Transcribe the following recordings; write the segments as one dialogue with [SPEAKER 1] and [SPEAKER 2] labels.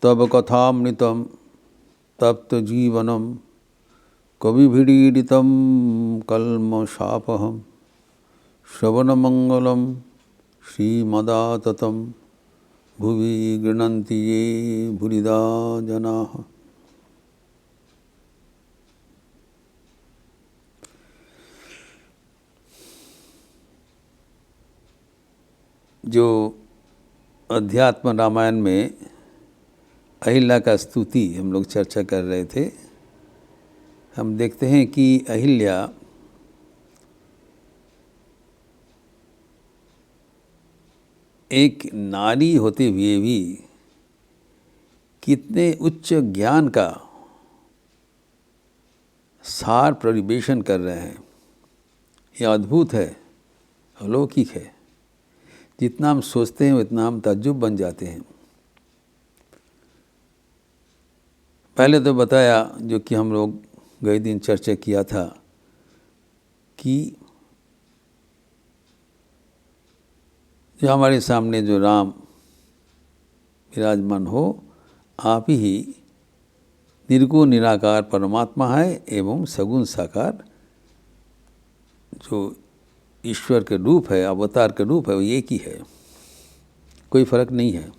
[SPEAKER 1] तब कथामृतम तप्त जीवनम कविभिरीडितं कल्मषापहं श्रवणमंगलम श्रीमदाततं भुवि गृह्णन्ति ये भूरिदा जनाः। जो अध्यात्म रामायण में अहिल्या का स्तुति हम लोग चर्चा कर रहे थे, हम देखते हैं कि अहिल्या एक नारी होते हुए भी कितने उच्च ज्ञान का सार परिवेशन कर रहे हैं। यह अद्भुत है, अलौकिक है। जितना हम सोचते हैं उतना हम ताज्जुब बन जाते हैं। पहले तो बताया, जो कि हम लोग गए दिन चर्चा किया था, कि जो हमारे सामने जो राम विराजमान हो, आप ही निर्गुण निराकार परमात्मा है एवं सगुण साकार जो ईश्वर के रूप है, अवतार के रूप है, वो एक ही है, कोई फर्क नहीं है।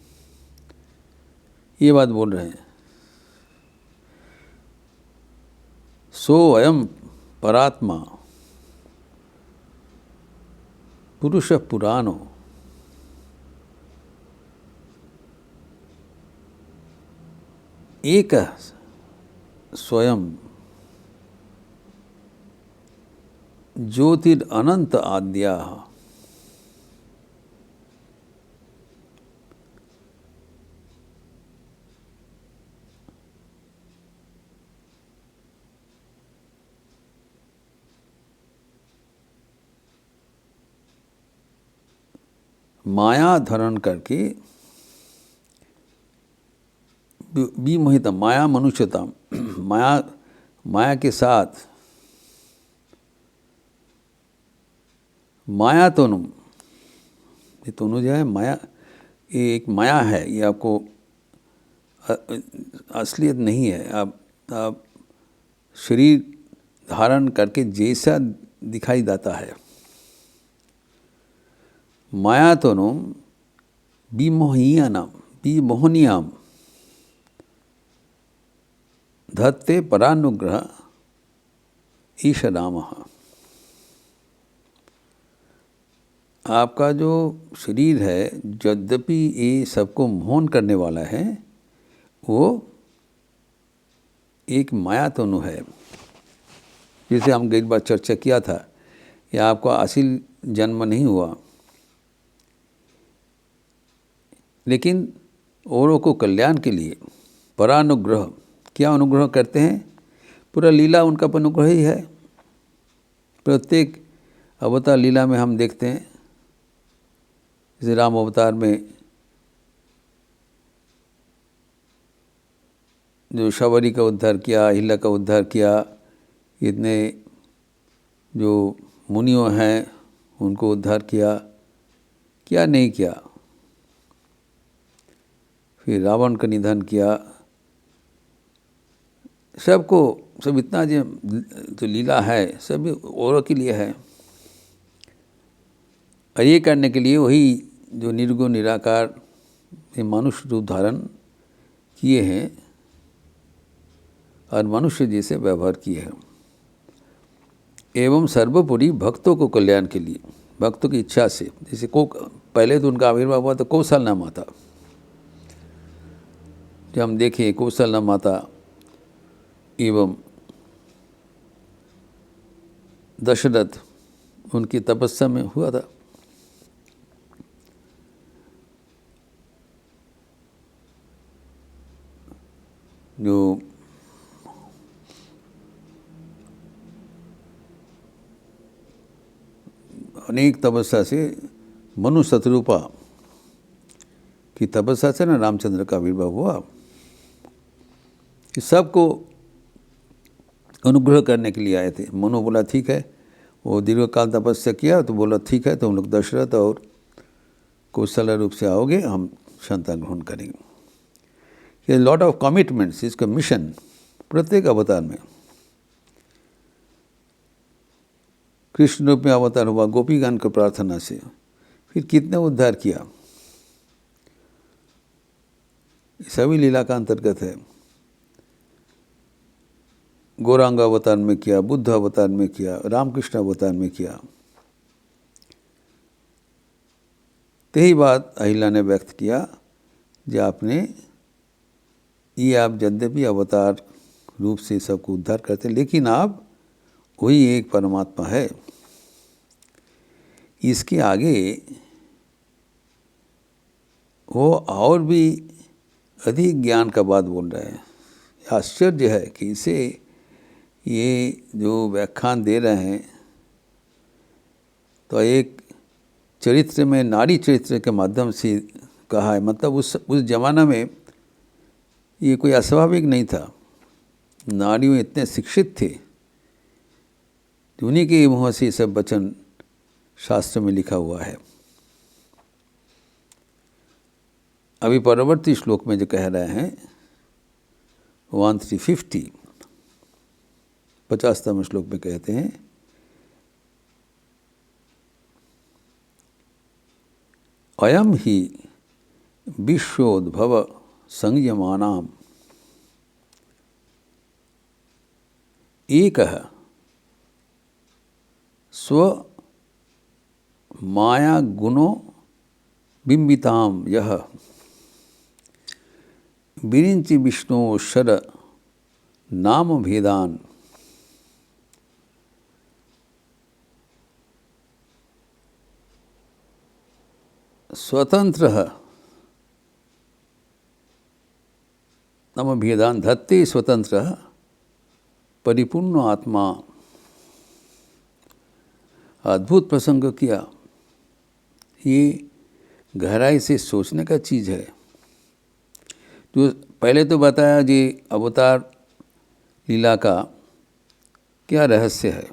[SPEAKER 1] ये बात बोल रहे हैं। सो अयम परात्मा पुरुष पुराणो एक स्वयं ज्योतिर अनंत आद्या। माया धारण करके विमोहित, माया मनुष्यता, माया के साथ माया तनुम, ये तनु जो है माया, ये एक माया है, ये आपको असलियत नहीं है। आप शरीर धारण करके जैसा दिखाई देता है, माया तनुम विमोहनीयाम धत्ते परानुग्रह ईशरामः। आपका जो शरीर है, यद्यपि ये सबको मोहन करने वाला है, वो एक माया तनु है। जैसे हम एक बार चर्चा किया था, यह आपका असल जन्म नहीं हुआ, लेकिन औरों को कल्याण के लिए परानुग्रह, क्या अनुग्रह करते हैं? पूरा लीला उनका अनुग्रह ही है। प्रत्येक अवतार लीला में हम देखते हैं, जैसे राम अवतार में जो शबरी का उद्धार किया, अहिल्या का उद्धार किया, इतने जो मुनियों हैं उनको उद्धार किया, क्या नहीं किया। फिर रावण का निधन किया। सबको, सब इतना जो लीला है सब औरों के लिए है। और ये करने के लिए वही जो निर्गुण निराकार मनुष्य रूप धारण किए हैं और मनुष्य जैसे व्यवहार किए हैं, एवं सर्वोपरि भक्तों को कल्याण के लिए, भक्तों की इच्छा से। जैसे पहले तो उनका आविर्भाव हुआ तो कौशल्या माता, जब हम देखें कौशल्या माता एवं दशरथ, उनकी तपस्या में हुआ था। जो अनेक तपस्या से, मनु शत्रुपा की तपस्या से ना रामचंद्र का आविर्भाव हुआ। कि सबको अनुग्रह करने के लिए आए थे। मनु बोला ठीक है, वो दीर्घकाल तपस्या किया तो बोला ठीक है, तो हम लोग दशरथ और कौशल्या रूप से आओगे, हम संतान ग्रहण करेंगे। कि लॉट ऑफ कमिटमेंट्स, इसका मिशन प्रत्येक अवतार में। कृष्ण रूप में अवतार हुआ गोपीगण की प्रार्थना से, फिर कितने उद्धार किया, सभी लीला का अंतर्गत है। गौरांग अवतार में किया, बुद्ध अवतार में किया, रामकृष्ण अवतार में किया। यही बात अहिल्या ने व्यक्त किया जो आपने ये आप यद्यपि अवतार रूप से सबको उद्धार करते, लेकिन आप वही एक परमात्मा है। इसके आगे वो और भी अधिक ज्ञान का बात बोल रहे हैं। आश्चर्य है कि इसे ये जो व्याख्यान दे रहे हैं तो एक चरित्र में, नारी चरित्र के माध्यम से कहा है। मतलब उस जमाना में ये कोई अस्वाभाविक नहीं था। नारियों इतने शिक्षित थे, उन्हीं के मुँह से सब वचन शास्त्र में लिखा हुआ है। अभी परवर्ती श्लोक में जो कह रहे हैं 1350 50वें श्लोक में कहते हैं, अयम ही विश्वोद्भव संयमानाम एकः स्व माया गुणो बिंबिताम यह विरिंचि विष्णु शर नाम भेदान स्वतंत्र नाम भेदान धत्ते स्वतंत्र परिपूर्ण आत्मा। अद्भुत प्रसंग किया। ये गहराई से सोचने का चीज़ है। जो पहले तो बताया जी अवतार लीला का क्या रहस्य है।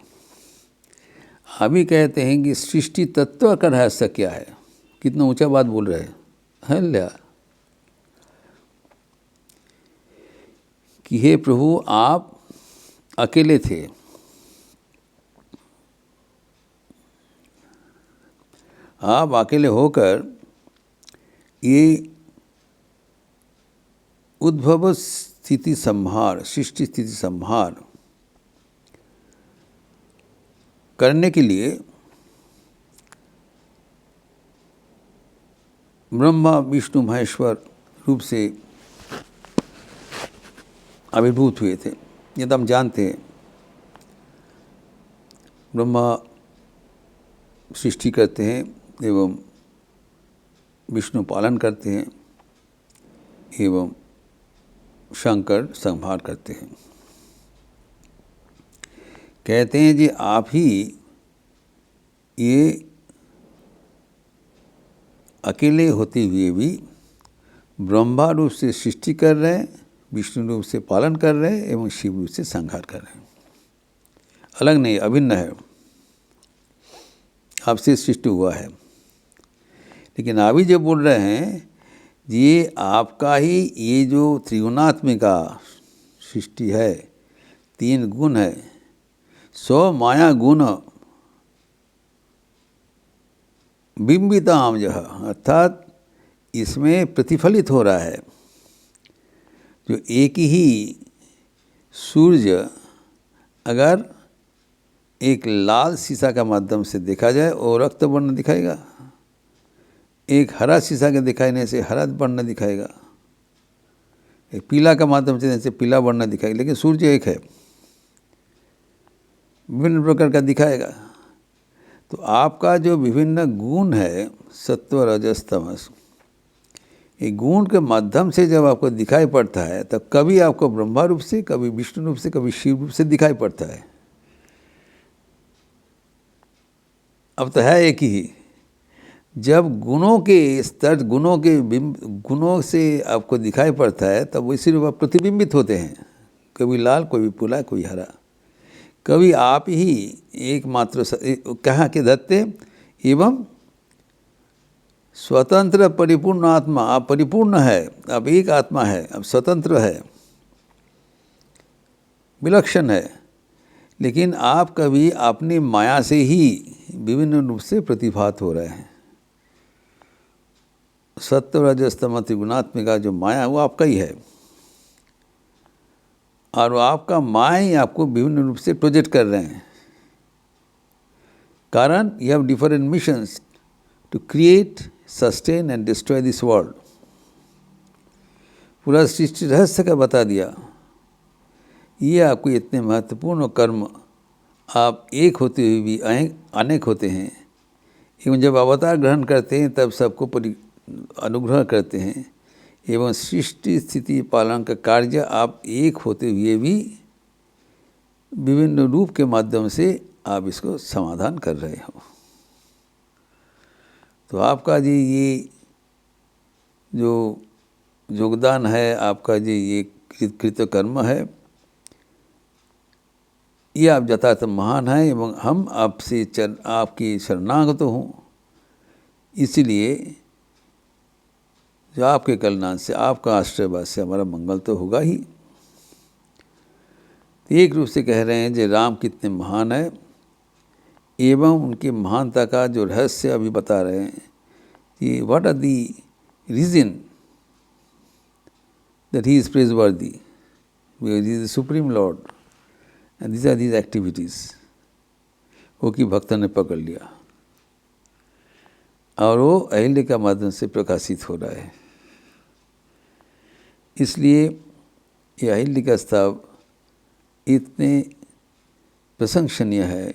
[SPEAKER 1] अभी कहते हैं कि सृष्टि तत्व का रहस्य क्या है। कितना ऊंचा बात बोल रहे हैं, है क्या? कि हे प्रभु, आप अकेले थे, आप अकेले होकर ये उद्भव स्थिति संहार, सृष्टि स्थिति संहार करने के लिए ब्रह्मा विष्णु महेश्वर रूप से आविर्भूत हुए थे। ये तो हम जानते हैं। ब्रह्मा सृष्टि करते हैं एवं विष्णु पालन करते हैं एवं शंकर संहार करते हैं। कहते हैं जी आप ही ये अकेले होते हुए भी ब्रह्मा रूप से सृष्टि कर रहे हैं, विष्णु रूप से पालन कर रहे हैं एवं शिव रूप से संहार कर रहे हैं। अलग नहीं, अभिन्न है, आपसे सृष्टि हुआ है। लेकिन अभी जो बोल रहे हैं ये आपका ही ये जो त्रिगुणात्मिका सृष्टि है, तीन गुण है, सौ माया गुण बिंबिताम यह, अर्थात इसमें प्रतिफलित हो रहा है। जो एक ही सूर्य अगर एक लाल शीशा का माध्यम से देखा जाए और रक्त वर्ण दिखाएगा, एक हरा शीशा के दिखाने से हरा वर्ण दिखाएगा, एक पीला का माध्यम से जैसे पीला वर्ण दिखाएगा, लेकिन सूर्य एक है, विभिन्न प्रकार का दिखाएगा। तो आपका जो विभिन्न गुण है सत्व रजस तमस, ये गुण के माध्यम से जब आपको दिखाई पड़ता है तब कभी आपको ब्रह्मा रूप से, कभी विष्णु रूप से, कभी शिव रूप से दिखाई पड़ता है। अब तो है एक ही। जब गुणों के स्तर, गुणों से आपको दिखाई पड़ता है तब वैसे रूप आप प्रतिबिंबित होते हैं, कभी लाल, कोई पीला, कोई हरा। कभी आप ही एकमात्र कहाँ के धत्ते एवं स्वतंत्र परिपूर्ण आत्मा, आप परिपूर्ण है, आप एक आत्मा है, आप स्वतंत्र है, विलक्षण है, लेकिन आप कभी अपनी माया से ही विभिन्न रूप से प्रतिभात हो रहे हैं। सत्व रजस तम त्रिगुणात्मिका जो माया वो आपका ही है, और वो आपका माया ही आपको विभिन्न रूप से प्रोजेक्ट कर रहे हैं। कारण you have different missions to create, sustain and destroy this world. पूरा सृष्टि रहस्य का बता दिया। ये आपको इतने महत्वपूर्ण कर्म, आप एक होते हुए भी अनेक होते हैं, एवं जब अवतार ग्रहण करते हैं तब सबको अनुग्रह करते हैं, एवं सृष्टि स्थिति पालन का कार्य आप एक होते हुए भी विभिन्न रूप के माध्यम से आप इसको समाधान कर रहे हो। तो आपका जी ये जो योगदान है, आपका जी ये कृत कर्म है, ये आप यथार्थ महान हैं, एवं हम आपसे आपकी शरणागत हूँ। इसीलिए जो आपके कल्याण से, आपका आश्रयवाद से हमारा मंगल तो होगा ही। एक रूप से कह रहे हैं जो राम कितने महान है, एवं उनकी महानता का जो रहस्य अभी बता रहे हैं कि what are the reason that he is praiseworthy, because he is the supreme lord and these are these activities. वो की भक्त ने पकड़ लिया और वो अहिल्य का माध्यम से प्रकाशित हो रहा है। इसलिए ये अहिल्य का स्तव इतने प्रशंसनीय है,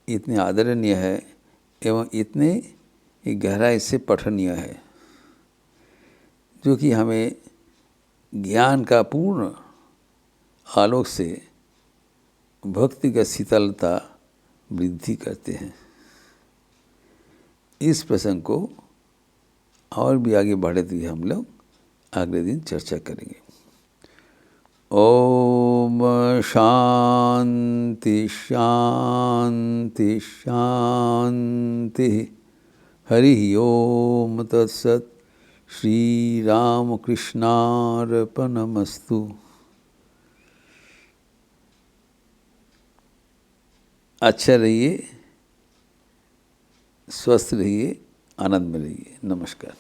[SPEAKER 1] इतने आदरणीय है, एवं इतने गहराई से पठनीय है, जो कि हमें ज्ञान का पूर्ण आलोक से भक्ति का शीतलता वृद्धि करते हैं। इस प्रसंग को और भी आगे बढ़ते हुए हम लोग अगले दिन चर्चा करेंगे। ओम शांति शांति शांति। हरि ओम तत्सत। श्री राम कृष्णार्पणमस्तु। अच्छा रहिए, स्वस्थ रहिए, आनंद में रहिए। नमस्कार।